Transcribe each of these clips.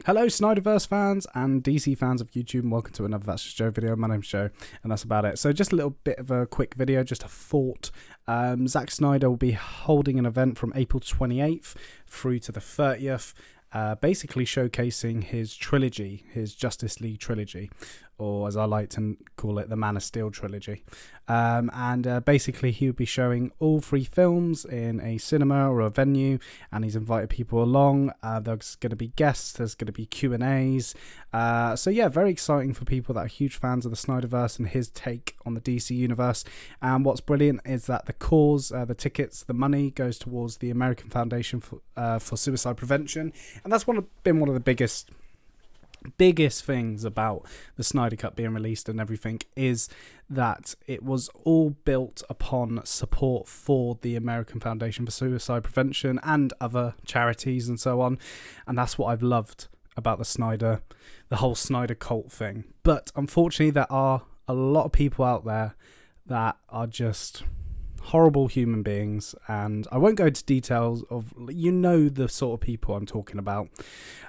Hello, Snyderverse fans and DC fans of YouTube, and welcome to another That's Just Joe video. My name's Joe, and that's about it. So just a little bit of a quick video, just a thought. Zack Snyder will be holding an event from April 28th through to the 30th, basically showcasing his trilogy, his Justice League trilogy, or as I like to call it, the Man of Steel trilogy. Basically he will be showing all three films in a cinema or a venue, and he's invited people along. There's going to be guests, there's going to be Q&As. So yeah, very exciting for people that are huge fans of the Snyderverse and his take on the DC universe. And what's brilliant is that the cause, the tickets, the money goes towards the American Foundation for Suicide Prevention, and that's been one of the biggest things about the Snyder Cut being released and everything, is that it was all built upon support for the American Foundation for Suicide Prevention and other charities and so on. And that's what I've loved about the whole Snyder cult thing. But unfortunately, there are a lot of people out there that are just horrible human beings, and I won't go into details of, the sort of people I'm talking about,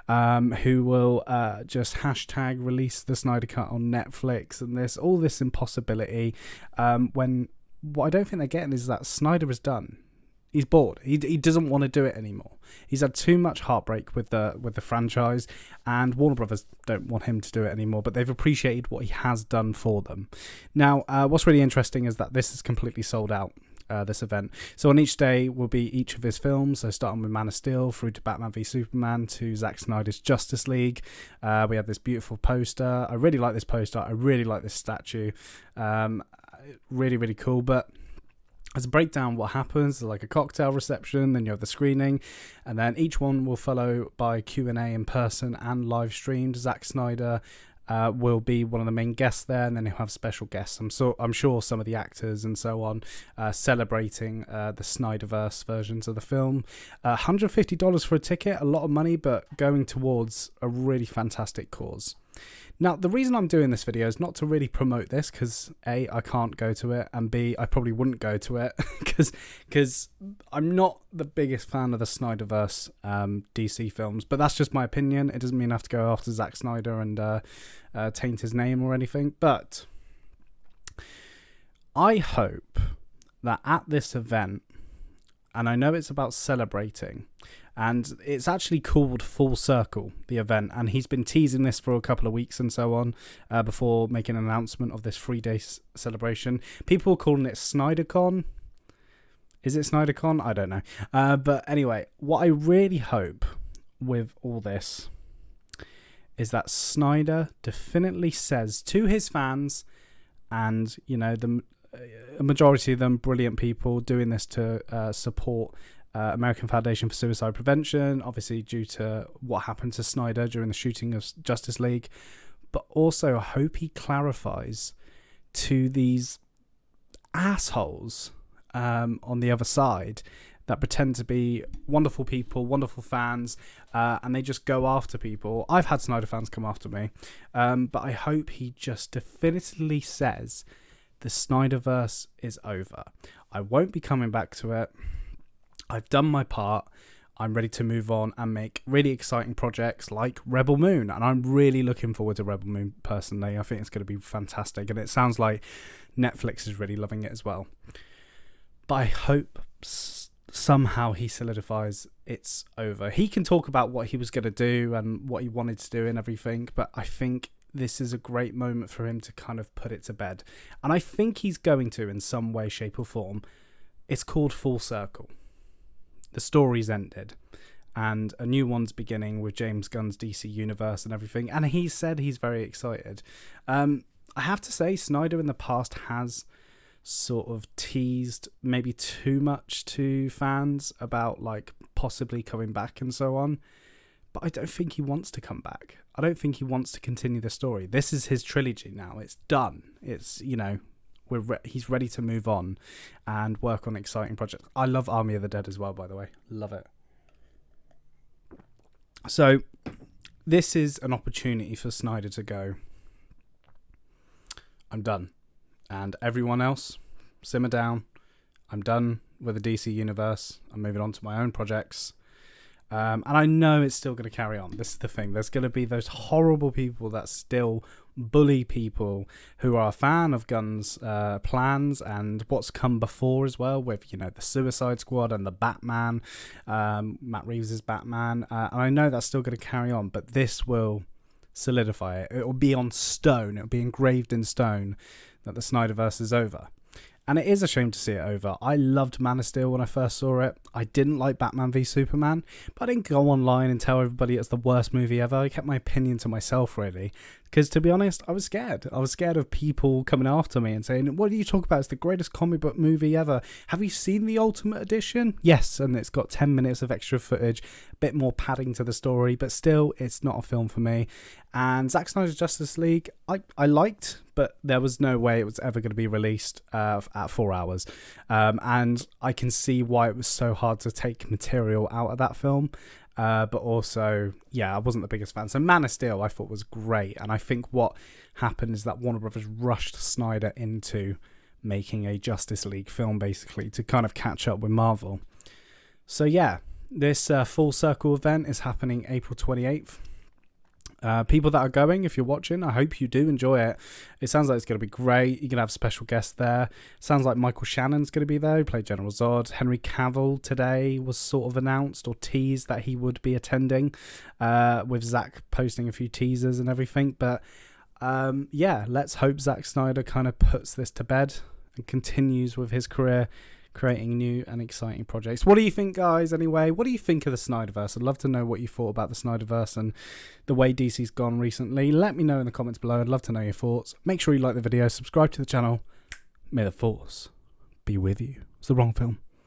who will just hashtag release the Snyder Cut on Netflix and all this impossibility, when what I don't think they're getting is that Snyder is done. He's bored. He doesn't want to do it anymore. He's had too much heartbreak with the franchise, and Warner Brothers don't want him to do it anymore, but they've appreciated what he has done for them. Now, what's really interesting is that this is completely sold out, this event. So on each day will be each of his films, so starting with Man of Steel through to Batman v Superman to Zack Snyder's Justice League. We have this beautiful poster. I really like this poster. I really like this statue. Really, really cool. But as a breakdown, what happens is like a cocktail reception, then you have the screening, and then each one will follow by Q&A in person and live streamed. Zack Snyder will be one of the main guests there, and then he'll have special guests. I'm sure some of the actors and so on, celebrating the Snyderverse versions of the film. $150 for a ticket, a lot of money, but going towards a really fantastic cause. Now, the reason I'm doing this video is not to really promote this, because A, I can't go to it, and B, I probably wouldn't go to it, because I'm not the biggest fan of the Snyderverse DC films, but that's just my opinion. It doesn't mean I have to go after Zack Snyder and taint his name or anything, but I hope that at this event, and I know it's about celebrating, and it's actually called Full Circle, the event, and he's been teasing this for a couple of weeks and so on, before making an announcement of this 3-day celebration. People are calling it Snydercon. Is it Snydercon? I don't know. But anyway, what I really hope with all this is that Snyder definitely says to his fans, and a majority of them brilliant people doing this to support American Foundation for Suicide Prevention, obviously due to what happened to Snyder during the shooting of Justice League. But also I hope he clarifies to these assholes on the other side that pretend to be wonderful people, wonderful fans, and they just go after people. I've had Snyder fans come after me, but I hope he just definitively says the Snyderverse is over. I won't be coming back to it. I've done my part. I'm ready to move on and make really exciting projects like Rebel Moon, and I'm really looking forward to Rebel Moon personally. I think it's going to be fantastic, and it sounds like Netflix is really loving it as well. But I hope somehow he solidifies it's over. He can talk about what he was going to do and what he wanted to do and everything, but I think this is a great moment for him to kind of put it to bed. And I think he's going to in some way, shape or form. It's called Full Circle. The story's ended, and a new one's beginning with James Gunn's DC universe and everything, and he said he's very excited. I have to say, Snyder in the past has sort of teased maybe too much to fans about like possibly coming back and so on, but I don't think he wants to come back. I don't think he wants to continue the story. This is his trilogy now. It's done. It's, he's ready to move on and work on exciting projects. I love Army of the Dead as well, by the way. Love it. So this is an opportunity for Snyder to go, I'm done. And everyone else, simmer down. I'm done with the DC universe. I'm moving on to my own projects. And I know it's still going to carry on. This is the thing. There's going to be those horrible people that still bully people who are a fan of Gunn's plans and what's come before as well, with, you know, the Suicide Squad and the Batman, Matt Reeves' Batman. And I know that's still going to carry on, but this will solidify it. It will be on stone. It will be engraved in stone that the Snyderverse is over. And it is a shame to see it over. I loved Man of Steel when I first saw it. I didn't like Batman v Superman, but I didn't go online and tell everybody it's the worst movie ever. I kept my opinion to myself, really. Because, to be honest, I was scared. I was scared of people coming after me and saying, what do you talk about? It's the greatest comic book movie ever. Have you seen the Ultimate Edition? Yes, and it's got 10 minutes of extra footage, a bit more padding to the story, but still, it's not a film for me. And Zack Snyder's Justice League, I liked, but there was no way it was ever going to be released at 4 hours. And I can see why it was so hard to take material out of that film. But also, yeah, I wasn't the biggest fan. So Man of Steel I thought was great. And I think what happened is that Warner Brothers rushed Snyder into making a Justice League film, basically, to kind of catch up with Marvel. So yeah, this Full Circle event is happening April 28th. People that are going, if you're watching, I hope you do enjoy it. It sounds like it's going to be great. You're going to have special guests there. Sounds like Michael Shannon's going to be there, who played General Zod. Henry Cavill today was sort of announced or teased that he would be attending, with Zack posting a few teasers and everything. But yeah, let's hope Zack Snyder kind of puts this to bed and continues with his career, creating new and exciting projects. What do you think, guys, anyway? What do you think of the Snyderverse? I'd love to know what you thought about the Snyderverse and the way DC's gone recently. Let me know in the comments below. I'd love to know your thoughts. Make sure you like the video, subscribe to the channel. May the Force be with you. It's the wrong film.